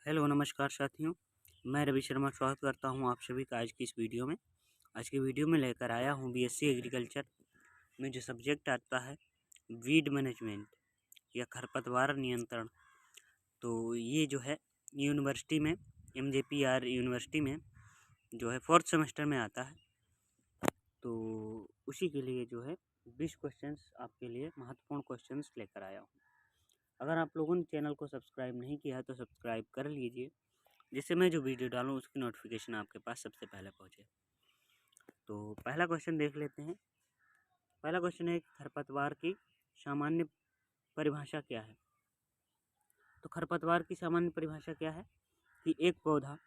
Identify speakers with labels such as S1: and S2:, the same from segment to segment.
S1: Hello नमस्कार साथियों, मैं रवि शर्मा स्वागत करता हूं आप सभी का आज की इस वीडियो में। आज की वीडियो में लेकर आया हूं बीएससी एग्रीकल्चर में जो सब्जेक्ट आता है वीड मैनेजमेंट या खरपतवार नियंत्रण। तो ये जो है यूनिवर्सिटी में एमजेपीआर यूनिवर्सिटी में जो है 4th सेमेस्टर में आता है। तो उसी के लिए जो है 20 क्वेश्चंस आपके लिए महत्वपूर्ण क्वेश्चंस लेकर आया हूँ। अगर आप लोगों ने चैनल को सब्सक्राइब नहीं किया है तो सब्सक्राइब कर लीजिए, जिससे मैं जो वीडियो डालूँ उसकी नोटिफिकेशन आपके पास सबसे पहले पहुँचे। तो पहला क्वेश्चन देख लेते हैं। पहला क्वेश्चन है खरपतवार की सामान्य परिभाषा क्या है। तो खरपतवार की सामान्य परिभाषा क्या है कि एक पौधा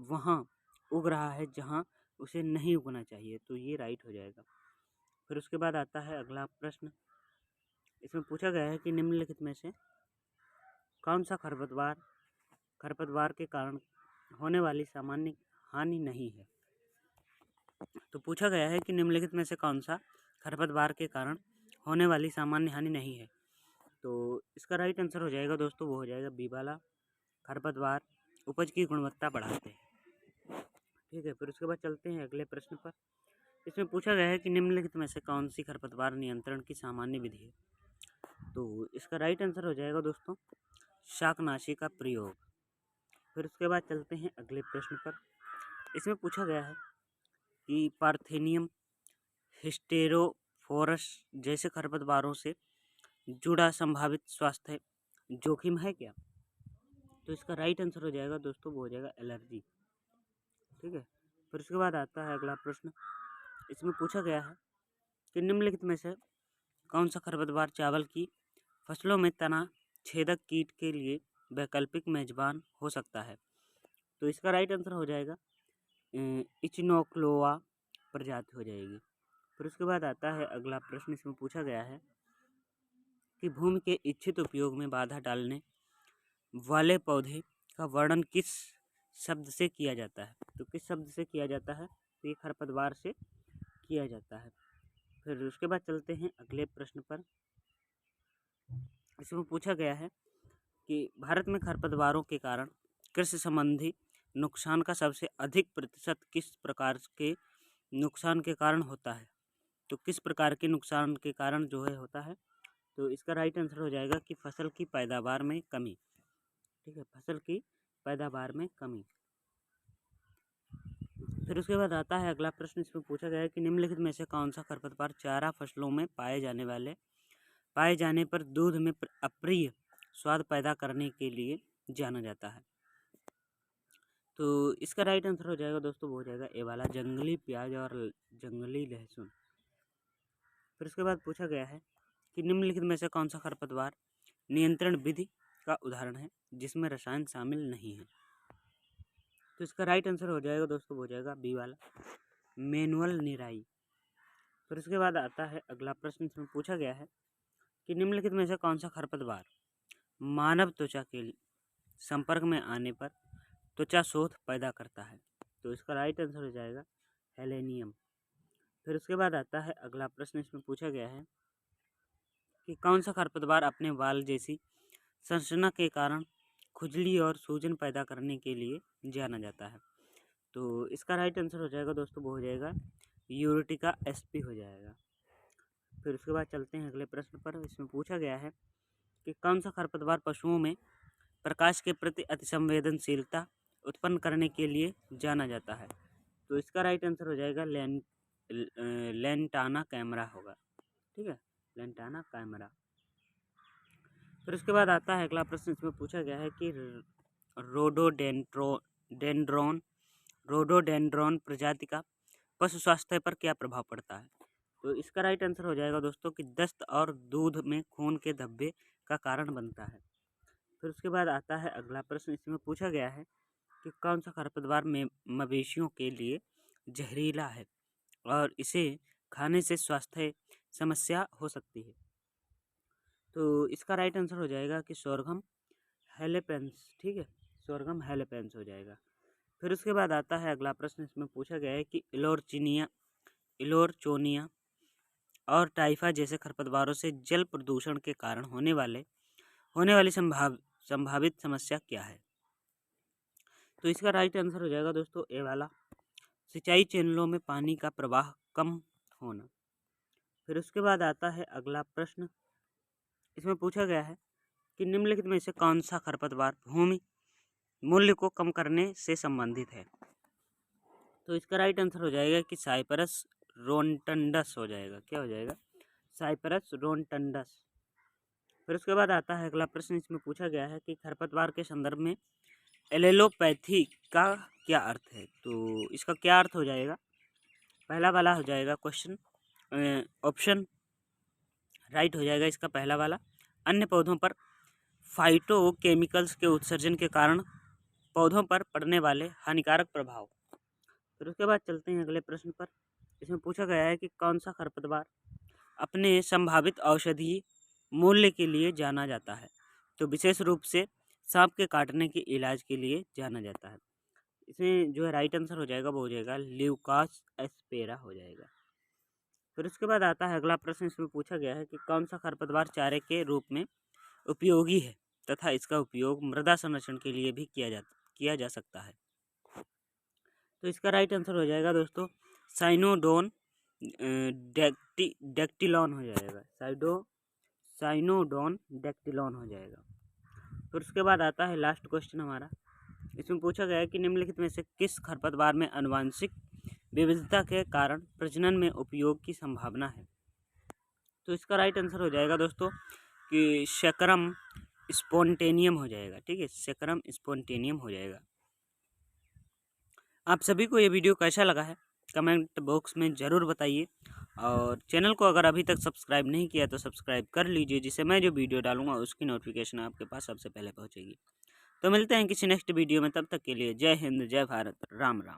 S1: वहाँ उग रहा है जहाँ उसे नहीं उगना चाहिए, तो ये राइट हो जाएगा। फिर उसके बाद आता है अगला प्रश्न। इसमें पूछा गया है कि निम्नलिखित में से कौन सा खरपतवार के कारण होने वाली सामान्य हानि नहीं है। तो पूछा गया है कि निम्नलिखित में से कौन सा खरपतवार के कारण होने वाली सामान्य हानि नहीं है। तो इसका राइट आंसर हो जाएगा दोस्तों, वो हो जाएगा बी वाला। खरपतवार उपज की गुणवत्ता बढ़ाते हैं। ठीक है, फिर उसके बाद चलते हैं अगले प्रश्न पर। इसमें पूछा गया है कि निम्नलिखित में से कौन सी खरपतवार नियंत्रण की सामान्य विधि है। तो इसका राइट आंसर हो जाएगा दोस्तों शाकनाशी का प्रयोग। फिर उसके बाद चलते हैं अगले प्रश्न पर। इसमें पूछा गया है कि पार्थेनियम हिस्टेरोफोरस जैसे खरपतवारों से जुड़ा संभावित स्वास्थ्य जोखिम है क्या। तो इसका राइट आंसर हो जाएगा दोस्तों, वो हो जाएगा एलर्जी। ठीक है, फिर उसके बाद आता है अगला प्रश्न। इसमें पूछा गया है कि निम्नलिखित में से कौन सा खरपतवार चावल की फसलों में तना छेदक कीट के लिए वैकल्पिक मेजबान हो सकता है। तो इसका राइट आंसर हो जाएगा इचिनोक्लोआ प्रजाति हो जाएगी। फिर उसके बाद आता है अगला प्रश्न। इसमें पूछा गया है कि भूमि के इच्छित उपयोग में बाधा डालने वाले पौधे का वर्णन किस शब्द से किया जाता है। तो किस शब्द से किया जाता है, तो ये खरपतवार से किया जाता है। फिर उसके बाद चलते हैं अगले प्रश्न पर। इसमें पूछा गया है कि भारत में खरपतवारों के कारण कृषि संबंधी नुकसान का सबसे अधिक प्रतिशत किस प्रकार के नुकसान के कारण होता है। तो किस प्रकार के नुकसान के कारण जो है होता है, तो इसका राइट आंसर हो जाएगा कि फसल की पैदावार में कमी। ठीक है, फसल की पैदावार में कमी। फिर उसके बाद आता है अगला प्रश्न। इसमें पूछा गया है कि निम्नलिखित में से कौन सा खरपतवार चारा फसलों में पाए जाने पर दूध में अप्रिय स्वाद पैदा करने के लिए जाना जाता है। तो इसका राइट आंसर हो जाएगा दोस्तों, वो हो जाएगा ए वाला, जंगली प्याज और जंगली लहसुन। फिर उसके बाद पूछा गया है कि निम्नलिखित में से कौन सा खरपतवार नियंत्रण विधि का उदाहरण है जिसमें रसायन शामिल नहीं है। तो इसका राइट आंसर हो जाएगा दोस्तों, हो जाएगा बी वाला, मैनुअल निराई। फिर उसके बाद आता है अगला प्रश्न। इसमें पूछा गया है कि निम्नलिखित में से कौन सा खरपतवार मानव त्वचा के संपर्क में आने पर त्वचा शोथ पैदा करता है। तो इसका राइट आंसर हो जाएगा हेलेनियम। फिर उसके बाद आता है अगला प्रश्न। इसमें पूछा गया है कि कौन सा खरपतवार अपने वाल जैसी संरचना के कारण खुजली और सूजन पैदा करने के लिए जाना जाता है। तो इसका राइट आंसर हो जाएगा दोस्तों, वो हो जाएगा यूरेटिका एसपी हो जाएगा। फिर उसके बाद चलते हैं अगले प्रश्न पर। इसमें पूछा गया है कि कौन सा खरपतवार पशुओं में प्रकाश के प्रति अतिसंवेदनशीलता उत्पन्न करने के लिए जाना जाता है। तो इसका राइट आंसर हो जाएगा लेंटाना कैमरा होगा। ठीक है, लेंटाना कैमरा। फिर उसके बाद आता है अगला प्रश्न। इसमें पूछा गया है कि रोडोडेंड्रॉन प्रजाति का पशु स्वास्थ्य पर क्या प्रभाव पड़ता है। तो इसका राइट आंसर हो जाएगा दोस्तों कि दस्त और दूध में खून के धब्बे का कारण बनता है। फिर उसके बाद आता है अगला प्रश्न। इसमें पूछा गया है कि कौन सा खरपतवार में मवेशियों के लिए जहरीला है और इसे खाने से स्वास्थ्य समस्या हो सकती है। तो इसका राइट आंसर हो जाएगा कि सोरघम हेलेपेंस। ठीक है, सोरघम हेलेपेंस हो जाएगा। फिर उसके बाद आता है अगला प्रश्न। इसमें पूछा गया है कि इलोरचोनिया और टाइफा जैसे खरपतवारों से जल प्रदूषण के कारण होने वाली संभावित समस्या क्या है। तो इसका राइट आंसर हो जाएगा दोस्तों ए वाला, सिंचाई चैनलों में पानी का प्रवाह कम होना। फिर उसके बाद आता है अगला प्रश्न। इसमें पूछा गया है कि निम्नलिखित में से कौन सा खरपतवार भूमि मूल्य को कम करने से संबंधित है। तो इसका राइट आंसर हो जाएगा कि साइप्रस रोटंडस हो जाएगा। क्या हो जाएगा? Cyperus rotundus. फिर उसके बाद आता है अगला प्रश्न। इसमें पूछा गया है कि खरपतवार के संदर्भ में एलेलोपैथी का क्या अर्थ है। तो इसका क्या अर्थ हो जाएगा? पहला वाला हो जाएगा क्वेश्चन ऑप्शन राइट हो जाएगा इसका पहला वाला, अन्य पौधों पर फाइटोकेमिकल्स के उत्सर्जन के कारण पौधों पर पड़ने वाले हानिकारक प्रभाव। फिर उसके बाद चलते हैं अगले प्रश्न पर। इसमें पूछा गया है कि कौन सा खरपतवार अपने संभावित औषधीय मूल्य के लिए जाना जाता है। तो विशेष रूप से सांप के काटने के इलाज के लिए जाना जाता है। इसमें जो है राइट आंसर हो जाएगा वो हो जाएगा ल्यूकास एस्पेरा हो जाएगा। फिर उसके बाद आता है अगला प्रश्न। इसमें पूछा गया है कि कौन सा खरपतवार चारे के रूप में उपयोगी है तथा इसका उपयोग मृदा संरक्षण के लिए भी किया जा सकता है। तो इसका राइट आंसर हो जाएगा दोस्तों साइनोडोन डेक्टिलॉन हो जाएगा। साइनोडोन डेक्टिलॉन हो जाएगा। फिर उसके बाद आता है लास्ट क्वेश्चन हमारा। इसमें पूछा गया है कि निम्नलिखित में से किस खरपतवार में आनुवंशिक विविधता के कारण प्रजनन में उपयोग की संभावना है। तो इसका राइट आंसर हो जाएगा दोस्तों कि सेक्रम स्पोंटेनियम हो जाएगा। ठीक है, सेक्रम स्पोंटेनियम हो जाएगा। आप सभी को ये वीडियो कैसा लगा है कमेंट बॉक्स में ज़रूर बताइए, और चैनल को अगर अभी तक सब्सक्राइब नहीं किया तो सब्सक्राइब कर लीजिए, जिससे मैं जो वीडियो डालूंगा उसकी नोटिफिकेशन आपके पास सबसे पहले पहुंचेगी। तो मिलते हैं किसी नेक्स्ट वीडियो में, तब तक के लिए जय हिंद, जय भारत, राम राम।